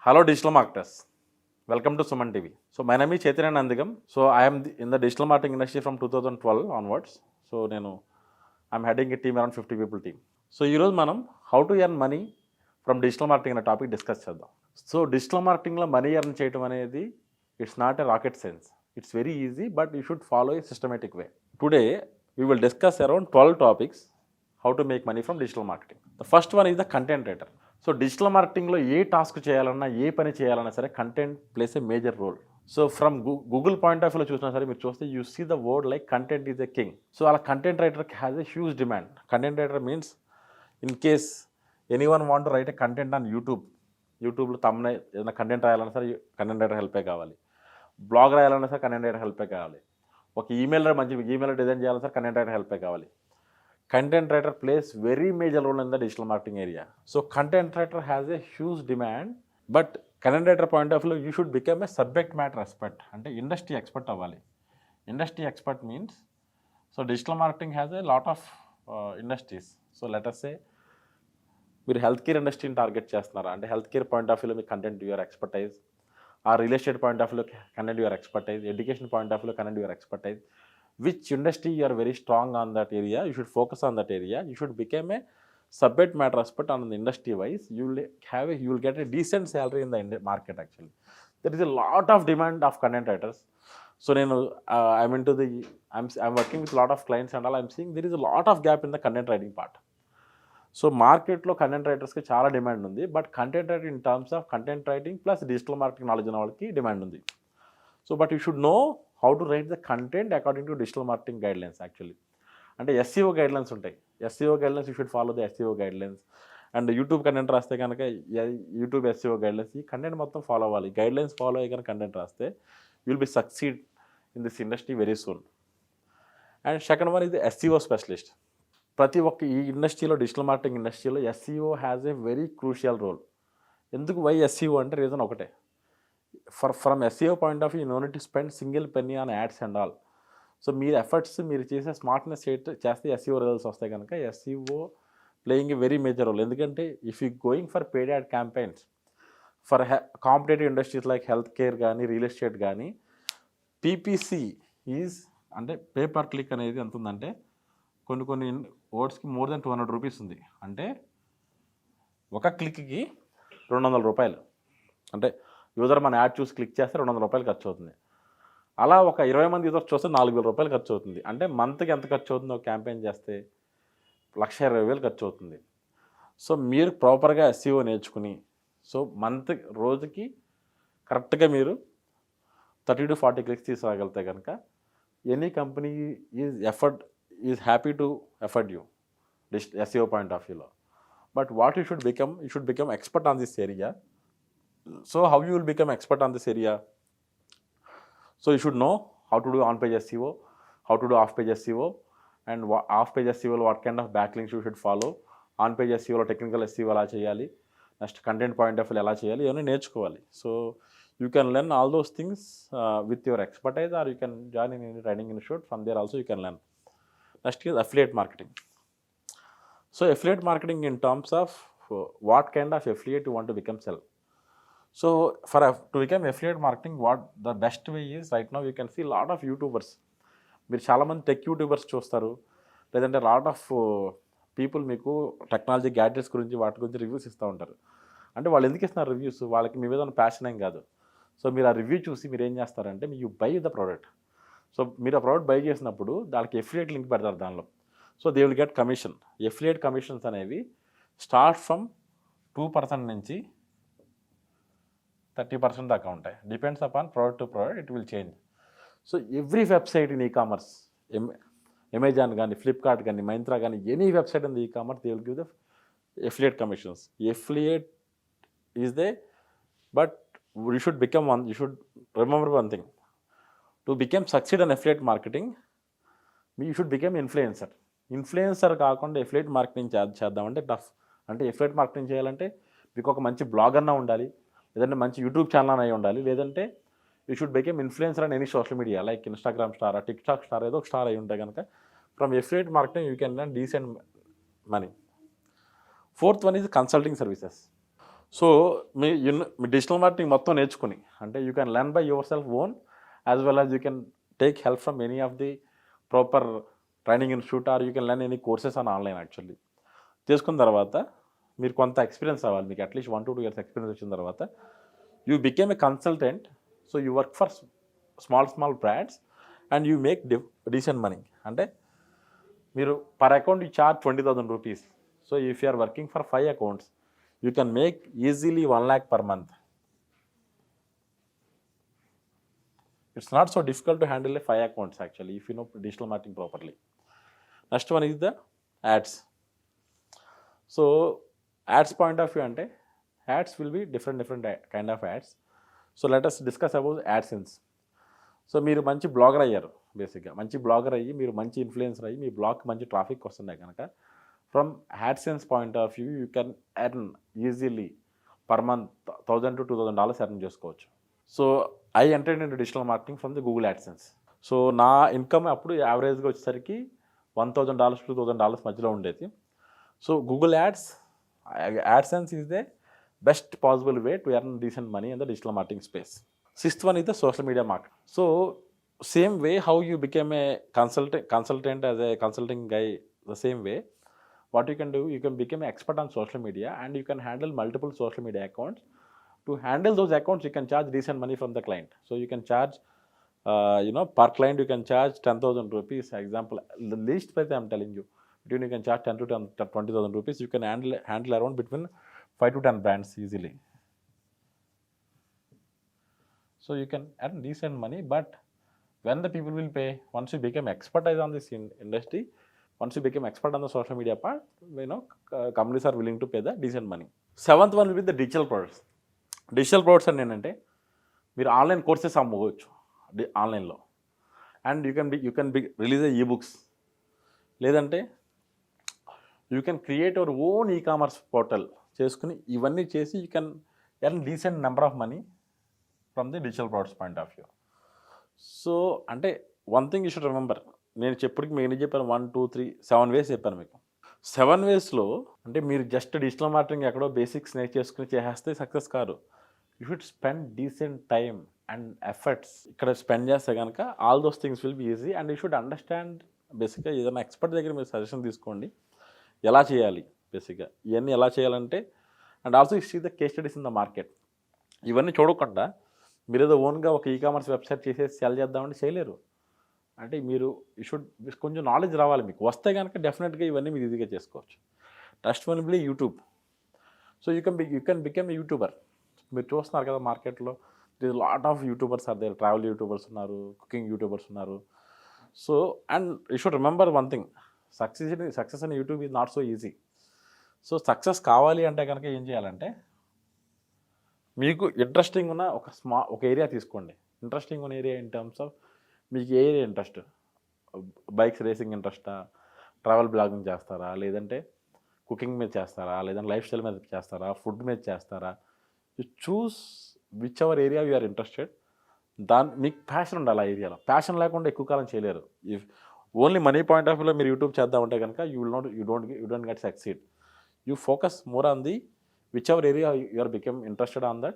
Hello digital marketers, welcome to SumanTV. So my name is Chaitanya Nandigam. So I am in the digital marketing industry from 2012 onwards. So I'm heading a team around 50 people team. So ఈరోజు మనం how to earn money from digital marketing అనే topic discuss చేద్దాం. So digital మార్కెటింగ్లో money earn చేయడం అనేది it's not a rocket science. It's very easy but you should follow A systematic way. Today we will discuss around 12 topics how to make money from digital marketing. The first one is the content writer. So digital మార్కెటింగ్లో ఏ task చేయాలన్నా ఏ పని చేయాలన్నా సరే content plays a major role. So from Google point of వ్యూలో చూసినా సరే మీరు చూస్తే you see the word like content is a king. So అలా కంటెంట్ రైటర్కి has a huge demand. Content writer means in case anyone want to write a content on యూట్యూబ్లో తమ్మునే ఏదైనా కంటెంట్ రాయాలన్నా సరే కంటెంట్ రైటర్ హెల్పే కావాలి. బ్లాగ్ రాయాలన్నా సరే content writer హెల్పే కావాలి. ఒక మంచి ఈమెయిల్ డిజైన్ చేయాలన్నా సరే కంటెంట్ రైటర్ హెల్పే కావాలి. Content writer plays very major role in the digital marketing area. So content writer has a huge demand, but content writer point of view, you should become a subject matter expert. అంటే industry expert అవ్వాలి. Industry expert means, so digital marketing has a lot of industries. So let us say మీరు health care ఇండస్ట్రీని target చేస్తున్నారా అంటే health care point of వ్యూలో మీ content your expertise, ఆ real estate point of వ్యూలో content your expertise, education point of వ్యూలో content your expertise. Which industry you are very strong on that area, you should focus on that area. You should become a subject matter expert on the industry wise. You will get a decent salary in the market. Actually there is a lot of demand of content writers. So I'm working with a lot of clients and all. I'm seeing there is a lot of gap in the content writing part. So market lo content writers ki chaala demand undi, but content writing in terms of content writing plus digital marketing knowledge ఉన్న వాళ్ళకి demand ఉంది. So but you should know how to write the content according to digital marketing guidelines actually. అంటే SEO guidelines ఉంటాయి. SEO guidelines you should follow the SEO guidelines. And YouTube content రాస్తే కనుక YouTube SEO guidelines, ఈ content మొత్తం follow అవ్వాలి. Guidelines follow అయ్యి కనుక content రాస్తే you will be succeed in this industry very soon. And second one ఇది SEO specialist. ప్రతి ఒక్క ఈ ఇండస్ట్రీలో డిజిటల్ మార్కెటింగ్ ఇండస్ట్రీలో SEO has a very crucial role. ఎందుకు వై SEO అంటే రీజన్ ఒకటే. From SEO point of view, you no need to spend single penny on ads and all. So మీరు ఎఫర్ట్స్ మీరు చేసే స్మార్ట్నెస్ చేస్తే SEO రిజల్ట్స్ వస్తాయి కనుక SEO playing a very major role. ఎందుకంటే if you going for paid ad campaigns for competitive industries like health care కానీ real estate కానీ PPC is అంటే పే పర్ క్లిక్ అనేది ఎంత ఉందంటే కొన్ని వర్డ్స్కి మోర్ దెన్ 200 రూపీస్ ఉంది. అంటే ఒక క్లిక్కి 200 రూపాయలు. అంటే యూజర్ మన యాడ్ చూసి క్లిక్ చేస్తే 200 రూపాయలు ఖర్చు అవుతుంది. అలా ఒక 20 మంది యూజర్స్ చూస్తే 4,000 రూపాయలు ఖర్చు అవుతుంది. అంటే మంత్కి ఎంత ఖర్చు అవుతుందో క్యాంపెయిన్ చేస్తే 1,20,000 ఖర్చు అవుతుంది. సో మీరు ప్రాపర్గా SEO నేర్చుకుని సో రోజుకి కరెక్ట్గా మీరు 30 to 40 క్లిక్స్ తీసుకురాగలితే కనుక any company is happy to afford you SEO point of వ్యూలో. But what you should become expert on this area. So how you will become expert on this area? So you should know how to do on-page SEO, how to do off-page SEO, and off-page SEO what kind of backlinks you should follow. On-page SEO technical SEO ఎలా చేయాలి, next content point of view ఎలా చేయాలి, ఇవన్నీ నేర్చుకోవాలి. So you can learn all those things with your expertise or you can join in any training institute. From there also you can learn. Next is affiliate marketing. So affiliate marketing in terms of what kind of affiliate you want to become sell. So to become affiliate marketing, what the best way is, right now you can see lot of YouTubers. మీరు చాలామంది tech YouTubers చూస్తారు, లేదంటే lot of people మీకు technology gadgets గురించి వాటి గురించి reviews ఇస్తూ ఉంటారు. అంటే వాళ్ళు ఎందుకు ఇస్తున్నారు రివ్యూస్? వాళ్ళకి మీ మీద ఉన్న ప్యాషన్ ఏం కాదు. సో మీరు ఆ రివ్యూ చూసి మీరు ఏం చేస్తారంటే you by the product. So మీరు ఆ ప్రోడక్ట్ బై చేసినప్పుడు దానికి ఎఫిలియేట్ లింక్ పెడతారు దానిలో. So they will get commission. Affiliate commissions అనేవి స్టార్ట్ ఫ్రమ్ 2% నుంచి 30% దాకా ఉంటాయి. Depends upon product to product it will change. So every website in commerce, Amazon కానీ ఫ్లిప్కార్ట్ కానీ మైంత్రా కానీ any website in commerce they will give the affiliate commissions. Affiliate is they, but you should become you should remember one thing. To become succeed an affiliate marketing you should become influencer. Influencer కాకుండా affiliate marketing చేద్దామంటే tough. అంటే affiliate marketing చేయాలంటే మీకు ఒక మంచి blog అన్నా ఉండాలి, లేదంటే మంచి యూట్యూబ్ ఛానల్ అయి ఉండాలి, లేదంటే you should become influencer and any social media like Instagram star, TikTok star, ఏదో ఒక స్టార్ అయి ఉంటే కనుక from affiliate marketing you can learn decent money. Fourth one is consulting services. So మీ డిజిటల్ మార్కెటింగ్ మొత్తం నేర్చుకుని, అంటే you can learn by yourself own, as well as you can take help from any of the proper training institute, or you can learn any courses on online. Actually చేసుకున్న తర్వాత మీరు కొంత experience అవ్వాలి, మీకు at least 1 to 2 years experience వచ్చిన తర్వాత you became a consultant. So you work for small brands and you make decent money. అంటే మీరు per account you charge 20,000 rupees. So if you are working for 5 accounts, you can make easily 1 lakh per month. It's not so difficult to handle a 5 accounts actually, if you know digital marketing properly. Next one is the ads. So ads point of view, ante ads will be different kind of ads. So let us discuss about AdSense. So మీరు మంచి blogger అయ్యారు, బేసిక్గా మంచి blogger అయ్యి మీరు మంచి influencer అయ్యి మీ బ్లాగ్కి మంచి ట్రాఫిక్ వస్తున్నాయి కనుక, from AdSense point of view you can earn easily per month $1,000 to $2,000 earn చేసుకోవచ్చు. So I entered in digital marketing from the Google AdSense. So నా ఇన్కమ్ అప్పుడు యావరేజ్గా వచ్చేసరికి $1,000 to $2,000 మధ్యలో ఉండేది. So Google AdSense is the best possible way to earn decent money in the digital marketing space. Sixth one is the social media market. So same way how you became a consultant as a consulting guy, the same way what you can do, you can become an expert on social media and you can handle multiple social media accounts. To handle those accounts you can charge decent money from the client. So you can charge per client you can charge 10,000 rupees. Example, the least price I am telling you, between you can charge 10 to 20,000 rupees. You can handle around between 5 to 10 brands easily. So you can earn decent money, but when the people will pay, once you become expertise on this industry, once you become expert on the social media part, companies are willing to pay the decent money. Seventh one will be the digital products. Digital products అంటే ఏంటంటే మీరు online courses అమ్ముకోవచ్చు ఆన్లైన్లో, and you can release ebooks, లేదంటే you can create your own ecommerce portal చేసుకుని ఇవన్నీ చేసి you can earn decent number of money from the digital products point of view. So అంటే one thing you should remember, నేను చెప్పుడికి మీకు ఏం చెప్పాను, 1, 2, 3, 7 ways చెప్పాను మీకు. 7 waysలో అంటే మీరు జస్ట్ డిజిటల్ మార్కెటింగ్ ఎక్కడో బేసిక్స్ నేర్చేసుకుని చేస్తే సక్సెస్ కాదు. You should spend decent time and efforts ఇక్కడ స్పెండ్ చేస్తే కనుక all those things will be easy. And you should understand బేసిక్గా ఏదైనా ఎక్స్పర్ట్ దగ్గర మీరు సజెషన్ తీసుకోండి ఎలా చేయాలి, బేసిక్గా ఇవన్నీ ఎలా చేయాలంటే. And also you see the case studies in the market. ఇవన్నీ చూడకుండా మీరు ఏదో ఓన్గా ఒక ఈకామర్స్ వెబ్సైట్ చేసేసి సెల్ చేద్దామంటే చేయలేరు. అంటే మీరు కొంచెం నాలెడ్జ్ రావాలి, మీకు వస్తే కనుక డెఫినెట్గా ఇవన్నీ మీరు ఈజీగా చేసుకోవచ్చు. Next one will be YouTube. So you can become a YouTuber. మీరు చూస్తున్నారు కదా మార్కెట్లో this lot of YouTubers are there. Travel YouTubers ఉన్నారు, కుకింగ్ యూట్యూబర్స్ ఉన్నారు. So and you should remember one thing, success in YouTube is not so easy. So success కావాలి అంటే కనుక ఏం చేయాలంటే మీకు ఇంట్రెస్టింగ్ ఉన్న ఒక ఏరియా తీసుకోండి. ఇంట్రెస్టింగ్ ఉన్న ఏరియా ఇన్ టర్మ్స్ ఆఫ్ మీకు ఏ ఏరియా ఇంట్రెస్ట్, బైక్స్ రేసింగ్ ఇంట్రెస్టా, ట్రావెల్ బ్లాగింగ్ చేస్తారా, లేదంటే కుకింగ్ మీద చేస్తారా, లేదంటే లైఫ్ స్టైల్ మీద చేస్తారా, ఫుడ్ మీద చేస్తారా. You choose whichever area you are interested. మీకు ప్యాషన్ ఉండాలి ఆ ఏరియాలో. ప్యాషన్ లేకుండా ఎక్కువ కాలం చేయలేరు. If only money point of వ్యూలో మీరు యూట్యూబ్ చేద్దామంటే కనుక you don't get succeed. You focus more on the whichever area you are become interested on that,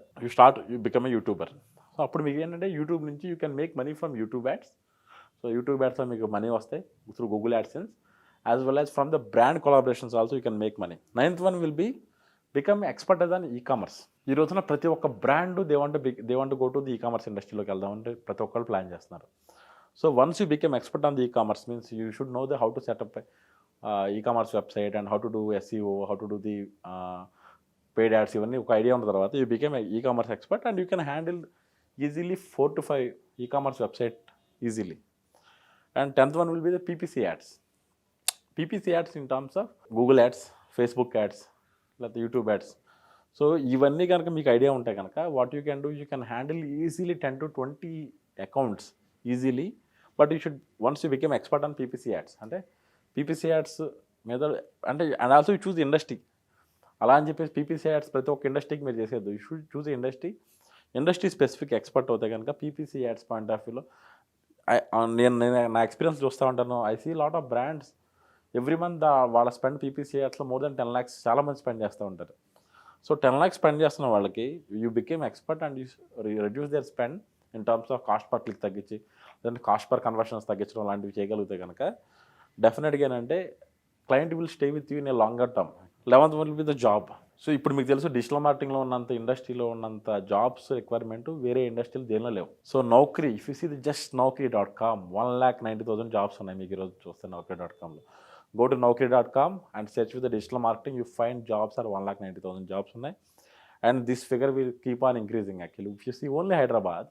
you become a YouTuber. So అప్పుడు మీకు ఏంటంటే యూట్యూబ్ నుంచి you can make money from YouTube ads. So YouTube యాడ్స్లో మీకు money వస్తాయి through Google AdSense, as well as from the brand collaborations also you can make money. 9th one will be become expertise on ecommerce. ఈ రోజున ప్రతి ఒక్క brand they want go to the ecommerce ఇండస్ట్రీలోకి వెళ్దామంటే ప్రతి ఒక్కరు plan చేస్తున్నారు. So once you become expert on the ecommerce means you should know the how to set up ecommerce website and how to do SEO, how to do the paid ads, ఇవన్నీ ఒక idea ఉన్న తర్వాత you became ecommerce expert and you can handle easily 4 to 5 ecommerce website easily. And 10th one will be the PPC ads. PPC ads in terms of Google ads, Facebook ads, లేకపోతే YouTube ads. So ఇవన్నీ కనుక మీకు idea ఉంటే కనుక what you can do, you can handle easily 10 to 20 accounts easily. But you should once you became expert on PPC ads. అంటే PPC ads మీద అంటే and also you choose industry. అలా అని చెప్పేసి PPC ads ప్రతి ఒక్క ఇండస్ట్రీకి మీరు చేసేది. You should choose industry specific expert అవుతే కనుక PPC ads పాయింట్ ఆఫ్ వ్యూలో నేను నా ఎక్స్పీరియన్స్ చూస్తూ ఉంటాను. I see lot of brands every month వాళ్ళ స్పెండ్ PPC adsలో more than 10 lakhs చాలామంది స్పెండ్ చేస్తూ ఉంటారు. సో 10 lakhs స్పెండ్ చేస్తున్న వాళ్ళకి you became expert and you reduce their spend in terms of cost per click తగ్గించి, లేదంటే కాస్ట్ పర్ కన్వర్షన్స్ తగ్గించడం లాంటివి చేయగలిగితే కనుక డెఫినెట్గా ఏంటంటే client will stay with you in a longer term. 11th will be the job. So ఇప్పుడు మీకు తెలుసు డిజిటల్ మార్కెటింగ్లో ఉన్నంత ఇండస్ట్రీలో ఉన్నంత జాబ్స్ రిక్వైర్మెంట్ వేరే ఇండస్ట్రీలు దేనిలో లేవు. So Naukri, if you see the just naukri.com 1,90,000 jobs ఉన్నాయి మీకు ఈరోజు చూస్తే naukri.comలో. Go to naukri.com and search with the digital marketing. You find jobs are 1,90,000 jobs ఉన్నాయి. And this figure will keep on increasing actually. If you see only Hyderabad,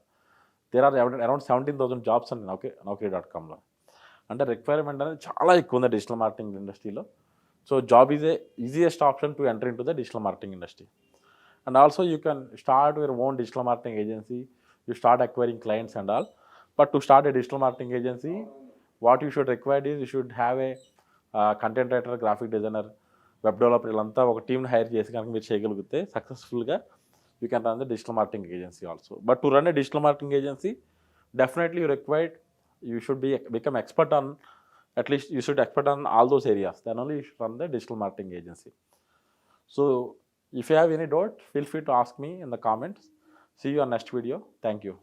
there are around 17,000 jobs on naukri.comలో. అంటే requirement అనేది చాలా ఎక్కువ ఉంది digital marketing ఇండస్ట్రీలో. So job is a easiest option to enter in to the digital marketing industry. And also you can start your own digital marketing agency. You start acquiring clients and all. But to start A digital marketing agency, what you should required is you should have a content writer, graphic designer, web developer, వీళ్ళంతా ఒక టీమ్ని hire చేసి కనుక మీరు చేయగలిగితే సక్సెస్ఫుల్గా you can run the digital marketing agency also. But to run A digital marketing agency, definitely you should become expert on, at least you should expert on all those areas. Then only you should run the digital marketing agency. So if you have any doubt, feel free to ask me in the comments. See you on next video. Thank you.